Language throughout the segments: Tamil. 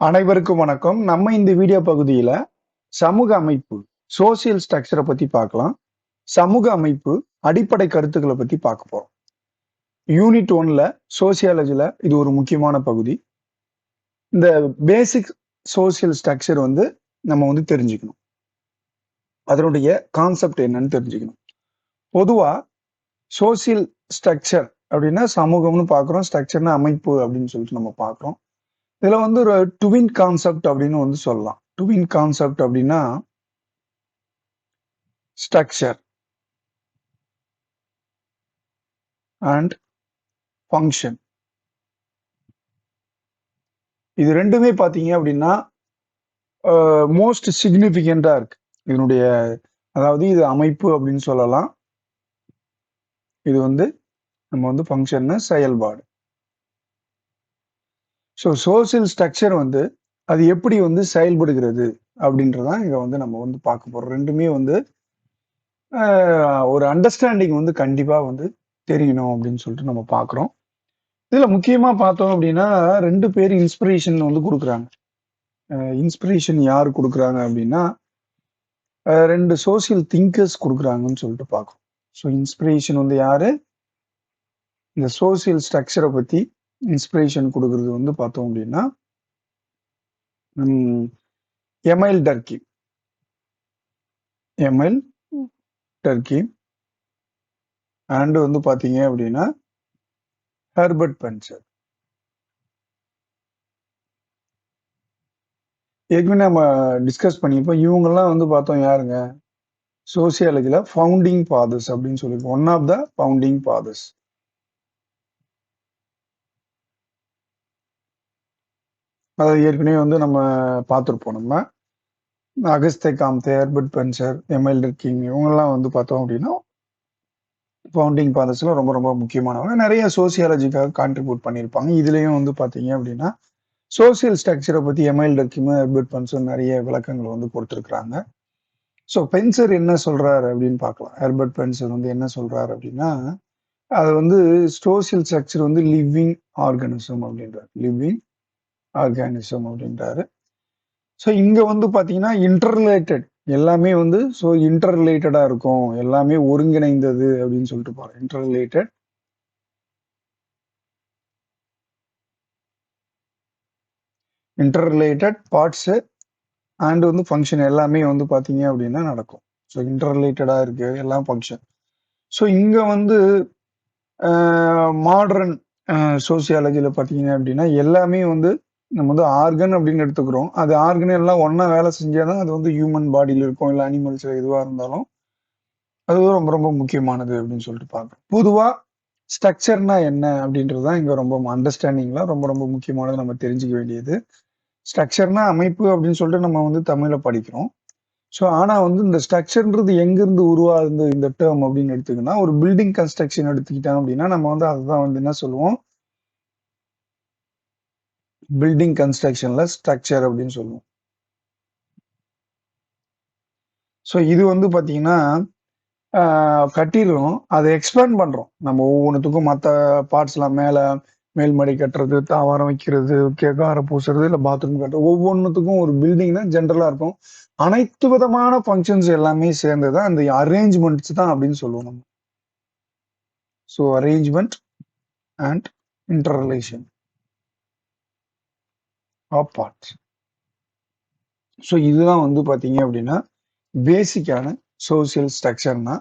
அனைவருக்கும் வணக்கம். நம்ம இந்த வீடியோ பகுதியில சமூக அமைப்பு, சோசியல் ஸ்ட்ரக்சரை பத்தி பார்க்கலாம். சமூக அமைப்பு அடிப்படை கருத்துக்களை பத்தி பார்க்க போறோம். யூனிட் 1ல சோசியாலஜில இது ஒரு முக்கியமான பகுதி. இந்த பேசிக் சோசியல் ஸ்ட்ரக்சர் நம்ம தெரிஞ்சுக்கணும். அதனுடைய கான்செப்ட் என்னன்னு தெரிஞ்சுக்கணும். பொதுவா சோசியல் ஸ்ட்ரக்சர் அப்படின்னா சமூகம்னு பார்க்குறோம். ஸ்ட்ரக்சர்னா அமைப்பு அப்படின்னு சொல்லிட்டு நம்ம பார்க்குறோம். இதுல ஒரு ட்வின் கான்செப்ட் அப்படின்னு சொல்லலாம். ட்வின் கான்செப்ட் அப்படின்னா ஸ்ட்ரக்சர் அண்ட் ஃபங்க்ஷன். இது ரெண்டுமே பார்த்தீங்க அப்படின்னா மோஸ்ட் சிக்னிஃபிகண்டா இருக்கு. இதனுடைய அதாவது இது அமைப்பு அப்படின்னு சொல்லலாம். இது நம்ம ஃபங்க்ஷன் செயல்பாடு. ஸோ சோசியல் ஸ்ட்ரக்சர் அது எப்படி செயல்படுகிறது அப்படின்றதான் இங்க நம்ம பார்க்க போறோம். ரெண்டுமே ஒரு அண்டர்ஸ்டாண்டிங் கண்டிப்பா தெரியணும் அப்படின்னு சொல்லிட்டு நம்ம பார்க்குறோம். இதுல முக்கியமா பார்த்தோம் அப்படின்னா 2 பேர் இன்ஸ்பிரேஷன் கொடுக்குறாங்க. இன்ஸ்பிரேஷன் யாரு கொடுக்குறாங்க அப்படின்னா 2 சோசியல் திங்கர்ஸ் கொடுக்குறாங்கன்னு சொல்லிட்டு பார்க்குறோம். ஸோ இன்ஸ்பிரேஷன் யாரு? இந்த சோசியல் ஸ்ட்ரக்சரை பத்தி இன்ஸ்பிரேஷன் கொடுக்கறது பார்த்தோம் அப்படின்னா எமைல் டர்கீம். எமைல் டர்கீம் அண்ட் பார்த்தீங்க அப்படின்னா ஹெர்பர்ட் ஸ்பென்சர். ஏற்கனவே நம்ம டிஸ்கஸ் பண்ணியிருப்போம். இவங்கெல்லாம் பார்த்தோம் யாருங்க? சோசியாலஜில ஃபவுண்டிங் ஃபாதர்ஸ் அப்படின்னு சொல்லியிருக்கோம். One of the founding fathers. அதை ஏற்கனவே நம்ம பார்த்துருப்போம். நம்ம Auguste Comte, Herbert Spencer, Emile Durkheim இவங்கெல்லாம் பார்த்தோம் அப்படின்னா ஃபவுண்டிங் ஃபாதர்ஸ்ல ரொம்ப ரொம்ப முக்கியமானவங்க. நிறைய சோசியாலஜிக்காக கான்ட்ரிபியூட் பண்ணியிருப்பாங்க. இதுலயும் பார்த்தீங்க அப்படின்னா சோசியல் ஸ்ட்ரக்சரை பத்தி எமைல் டர்கீம், ஹெர்பர்ட் ஸ்பென்சர் நிறைய விளக்கங்கள் கொடுத்துருக்குறாங்க. ஸோ ஸ்பென்சர் என்ன சொல்றாரு அப்படின்னு பார்க்கலாம். ஹெர்பர்ட் ஸ்பென்சர் என்ன சொல்றாரு அப்படின்னா அது சோசியல் ஸ்ட்ரக்சர் லிவிங் ஆர்கானிசம் அப்படின்றாரு. லிவிங் ஆர்கானிசம் அப்படின்றாரு. ஸோ இங்க பாத்தீங்கன்னா இன்டர்ரிலேட்டட் எல்லாமே ஸோ இன்டர்ரிலேட்டடா இருக்கும், எல்லாமே ஒருங்கிணைந்தது அப்படின்னு சொல்லிட்டு பாருங்க. Interrelated interrelated parts and function எல்லாமே பாத்தீங்க அப்படின்னா நடக்கும். ஸோ இன்டர்ரிலேட்டடா இருக்கு எல்லாம் ஃபங்க்ஷன். ஸோ இங்க மாடர்ன் சோசியாலஜில பாத்தீங்க அப்படின்னா எல்லாமே நம்ம ஆர்கன் அப்படின்னு எடுத்துக்கிறோம். அது ஆர்கன் எல்லாம் ஒன்னா வேலை செஞ்சாதான் அது ஹியூமன் பாடியில இருக்கும், இல்லை அனிமல்ஸ் எதுவா இருந்தாலும் அது ரொம்ப ரொம்ப முக்கியமானது அப்படின்னு சொல்லிட்டு பார்க்கணும். பொதுவா ஸ்ட்ரக்சர்னா என்ன அப்படின்றதுதான் இங்க ரொம்ப அண்டர்ஸ்டாண்டிங்லாம் ரொம்ப ரொம்ப முக்கியமானது, நம்ம தெரிஞ்சுக்க வேண்டியது. ஸ்ட்ரக்சர்னா அமைப்பு அப்படின்னு சொல்லிட்டு நம்ம தமிழ்ல படிக்கிறோம். ஸோ ஆனா இந்த ஸ்ட்ரக்சர்ன்றது எங்கிருந்து உருவாகுது இந்த டேர்ம் அப்படின்னு எடுத்துக்கிட்டா, ஒரு பில்டிங் கன்ஸ்ட்ரக்ஷன் எடுத்துக்கிட்டோம் அப்படின்னா நம்ம அதுதான் என்ன சொல்லுவோம், பில்டிங் கன்ஸ்ட்ரக்ஷன்ல ஸ்ட்ரக்சர் அப்படின்னு சொல்லுவோம். ஸோ இது பாத்தீங்கன்னா கட்டிடுறோம், அதை எக்ஸ்பேண்ட் பண்றோம். நம்ம ஒவ்வொன்றுத்துக்கும் மற்ற பார்ட்ஸ் எல்லாம் மேல்மடை கட்டுறது, தாவாரம் வைக்கிறது, காரை பூசுறது, இல்லை பாத்ரூம் கட்டுறது, ஒவ்வொன்றுத்துக்கும் ஒரு பில்டிங்னா ஜென்ரலா இருக்கும். அனைத்து விதமான ஃபங்க்ஷன்ஸ் எல்லாமே சேர்ந்ததான் அந்த அரேஞ்ச்மெண்ட்ஸ் தான் அப்படின்னு சொல்லுவோம் நம்ம. So arrangement and interrelation of parts. So இதுதான் பாத்தீங்க அப்படின்னா பேசிக்கான சோசியல் ஸ்ட்ரக்சர்னா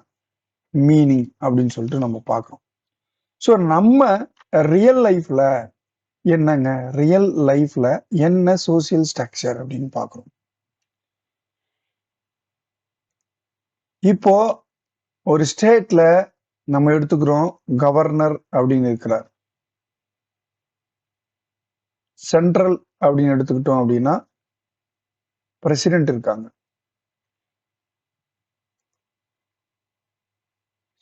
மீனிங் அப்படின்னு சொல்லிட்டு நம்ம பார்க்கிறோம். ஸோ நம்ம ரியல் லைஃப்ல என்னங்க, ரியல் லைஃப்ல என்ன சோசியல் ஸ்ட்ரக்சர் அப்படின்னு பார்க்கிறோம். இப்போ ஒரு ஸ்டேட்ல நம்ம எடுத்துக்கிறோம், கவர்னர் அப்படின்னு இருக்கிறார். சென்ட்ரல் அப்படின்னு எடுத்துக்கிட்டோம் அப்படின்னா பிரசிடென்ட் இருக்காங்க.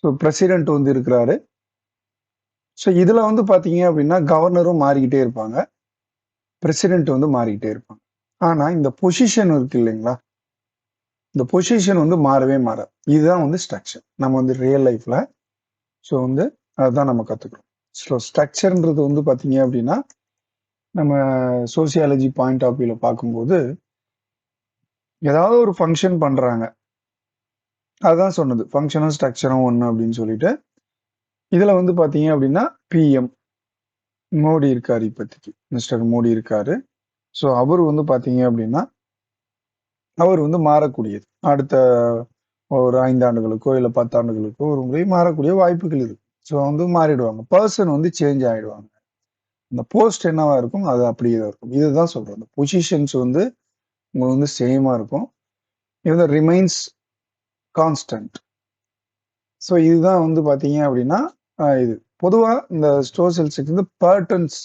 ஸோ பிரசிடென்ட் இருக்கிறாரு. ஸோ இதுல பாத்தீங்க அப்படின்னா கவர்னரும் மாறிக்கிட்டே இருப்பாங்க, பிரசிடென்ட் மாறிக்கிட்டே இருப்பாங்க. ஆனா இந்த பொசிஷன் இருக்கு இல்லைங்களா, இந்த பொசிஷன் மாறவே மாறாது. இதுதான் ஸ்ட்ரக்சர் நம்ம ரியல் லைஃப்ல. ஸோ அதுதான் நம்ம கத்துக்கிறோம். ஸோ ஸ்ட்ரக்சர்ன்றது பாத்தீங்க அப்படின்னா நம்ம சோசியாலஜி பாயிண்ட் ஆஃப் வியூல பார்க்கும்போது, ஏதாவது ஒரு ஃபங்ஷன் பண்றாங்க. அதுதான் சொன்னது. ஃபங்ஷனும், ஸ்ட்ரக்சரும் ஒண்ணு அப்படின்னு சொல்லிட்டு. இதுல வந்து பார்த்தீங்க அப்படின்னா, பிஎம் மோடி இருக்காரு இப்போதைக்கு. மிஸ்டர் மோடி இருக்காரு. ஸோ அவரு வந்து பார்த்தீங்க அப்படின்னா, அவர் வந்து மாறக்கூடியது. அடுத்த ஒரு 5 ஆண்டுகளுக்கோ, இல்ல 10 ஆண்டுகளுக்கோ ஒரு முறை மாறக்கூடிய வாய்ப்புகள் இருக்கு. ஸோ வந்து மாறிடுவாங்க. பெர்சன் வந்து சேஞ்ச் ஆயிடுவாங்க. அந்த போஸ்ட் என்னவா இருக்கும், அது அப்படியே தான் இருக்கும். இதுதான் சொல்றேன். அந்த பொசிஷன்ஸ் வந்து உங்களுக்கு வந்து சேமா இருக்கும். இது ரிமைன்ஸ் கான்ஸ்டன்ட். ஸோ இதுதான் வந்து பார்த்தீங்க அப்படின்னா, இது. பொதுவா இந்த சோசியல் செக்ஸ் வந்து பேட்டர்ன்ஸ்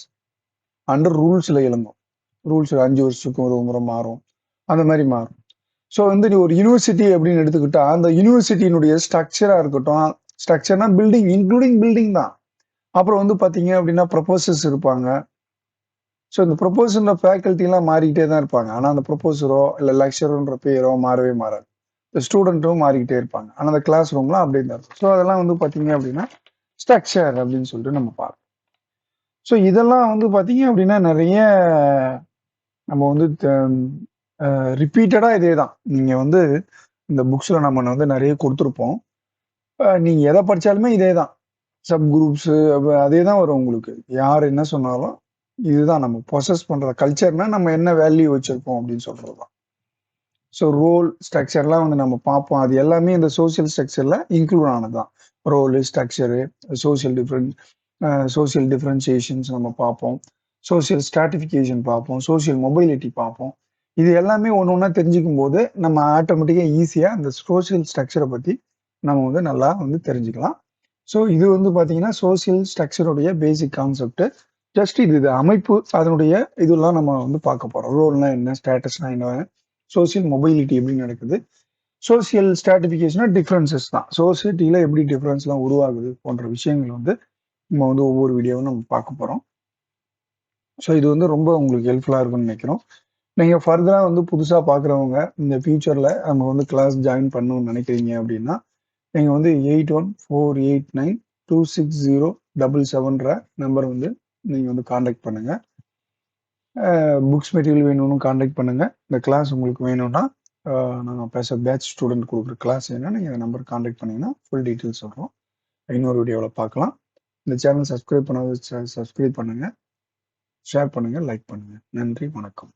அண்டர் ரூல்ஸ்ல இயங்கும். ரூல்ஸ் 5 வருஷத்துக்கு ஒரு முறை மாறும். அந்த மாரி மாறும். ஸோ வந்து நீ ஒரு யுனிவர்சிட்டி அப்படின்னு எடுத்துக்கிட்டா, அந்த யுனிவர்சிட்டியினுடைய ஸ்ட்ரக்சரா இருக்கட்டும், ஸ்ட்ரக்சர்னா பில்டிங் இன்க்ளூடிங் பில்டிங் தான். அப்புறம் வந்து பார்த்தீங்க அப்படின்னா, ப்ரொபோசர்ஸ் இருப்பாங்க. ஸோ இந்த ப்ரொபோசர்ல ஃபேக்கல்டிலாம் மாறிக்கிட்டே தான் இருப்பாங்க. ஆனா அந்த ப்ரொபோசரோ, இல்ல லெக்சரர்ன்ற பேரோ மாறவே மாறாது. இந்த ஸ்டூடெண்ட்டும் மாறிக்கிட்டே இருப்பாங்க. ஆனா அந்த கிளாஸ் ரூம்லாம் அப்படியே தான் இருக்கும். ஸோ அதெல்லாம் வந்து பார்த்தீங்க அப்படின்னா, ஸ்ட்ரக்சர் அப்படின்னு சொல்லிட்டு நம்ம பார்ப்போம். ஸோ இதெல்லாம் வந்து பார்த்தீங்க அப்படின்னா, நெறைய நம்ம வந்து ரிப்பீட்டடா இதே தான். நீங்க வந்து இந்த புக்ஸ்ல நம்ம வந்து நெறைய குடுத்துருப்போம். நீங்க எத படிச்சாலுமே இதே தான். சப் குரூப்ஸு அதே தான் வரும் உங்களுக்கு. யார் என்ன சொன்னாலும், இதுதான் நம்ம பொசஸ் பண்ற கல்ச்சர்னா நம்ம என்ன வேல்யூ வச்சிருக்கோம் அப்படின்னு சொல்றது தான். ஸோ ரோல், ஸ்ட்ரக்சர்லாம் வந்து நம்ம பார்ப்போம். அது எல்லாமே இந்த சோசியல் ஸ்ட்ரக்சர்ல இன்க்ளூட் ஆனது தான். Role, structure, social difference social differentiations நம்ம பார்ப்போம். சோசியல் ஸ்ட்ராட்டிஃபிகேஷன் பார்ப்போம். சோசியல் மொபைலிட்டி பார்ப்போம். இது எல்லாமே ஒண்ணு ஒண்ணா தெரிஞ்சுக்கும்போது, நம்ம ஆட்டோமேட்டிக்கா ஈஸியா அந்த சோசியல் ஸ்ட்ரக்சர பத்தி நம்ம வந்து நல்லா வந்து தெரிஞ்சுக்கலாம். ஸோ இது வந்து பார்த்தீங்கன்னா, சோசியல் ஸ்ட்ரக்சருடைய பேசிக் கான்செப்ட். ஜஸ்ட் இது அமைப்பு, அதனுடைய இதெல்லாம் நம்ம வந்து பார்க்க போறோம். ரோல்னா என்ன? ஸ்டேட்டஸ்னா என்ன? சோசியல் மொபைலிட்டி எப்படி நடக்குது? சோசியல் ஸ்ட்ராட்டிஃபிகேஷன்னா டிஃபரன்சஸ் தான். சொசைட்டில எப்படி டிஃபரன்ஸ்லாம் உருவாகுது போன்ற விஷயங்கள் வந்து நம்ம வந்து ஒவ்வொரு வீடியோவும் நம்ம பார்க்க போறோம். ஸோ இது வந்து ரொம்ப உங்களுக்கு ஹெல்ப்ஃபுல்லா இருக்கும்னு நினைக்கிறோம். நீங்க ஃபர்தரா வந்து புதுசா பார்க்குறவங்க, இந்த ஃபியூச்சர்ல நம்ம வந்து கிளாஸ் ஜாயின் பண்ணணும்னு நினைக்கிறீங்க அப்படின்னா, நீங்க வந்து 8148926077ன்ற நம்பர் வந்து நீங்க வந்து கான்டாக்ட் பண்ணுங்க. புக்ஸ் மெட்டீரியல் வேணும்னு கான்டாக்ட் பண்ணுங்க. இந்த கிளாஸ் உங்களுக்கு வேணும்னா, நாங்க பேட்ச் ஸ்டூடெண்ட் குடுக்குற கிளாஸ் வேணும்னா, நீங்க இந்த நம்பர் கான்டாக்ட் பண்ணீங்கன்னா, ஃபுல் டீட்டெயில்ஸ் சொல்றோம். இன்னொரு வீடியோல பார்க்கலாம். இந்த சேனல் சப்ஸ்கிரைப் பண்ணாத சப்ஸ்கிரைப் பண்ணுங்க. ஷேர் பண்ணுங்க, லைக் பண்ணுங்க. நன்றி, வணக்கம்.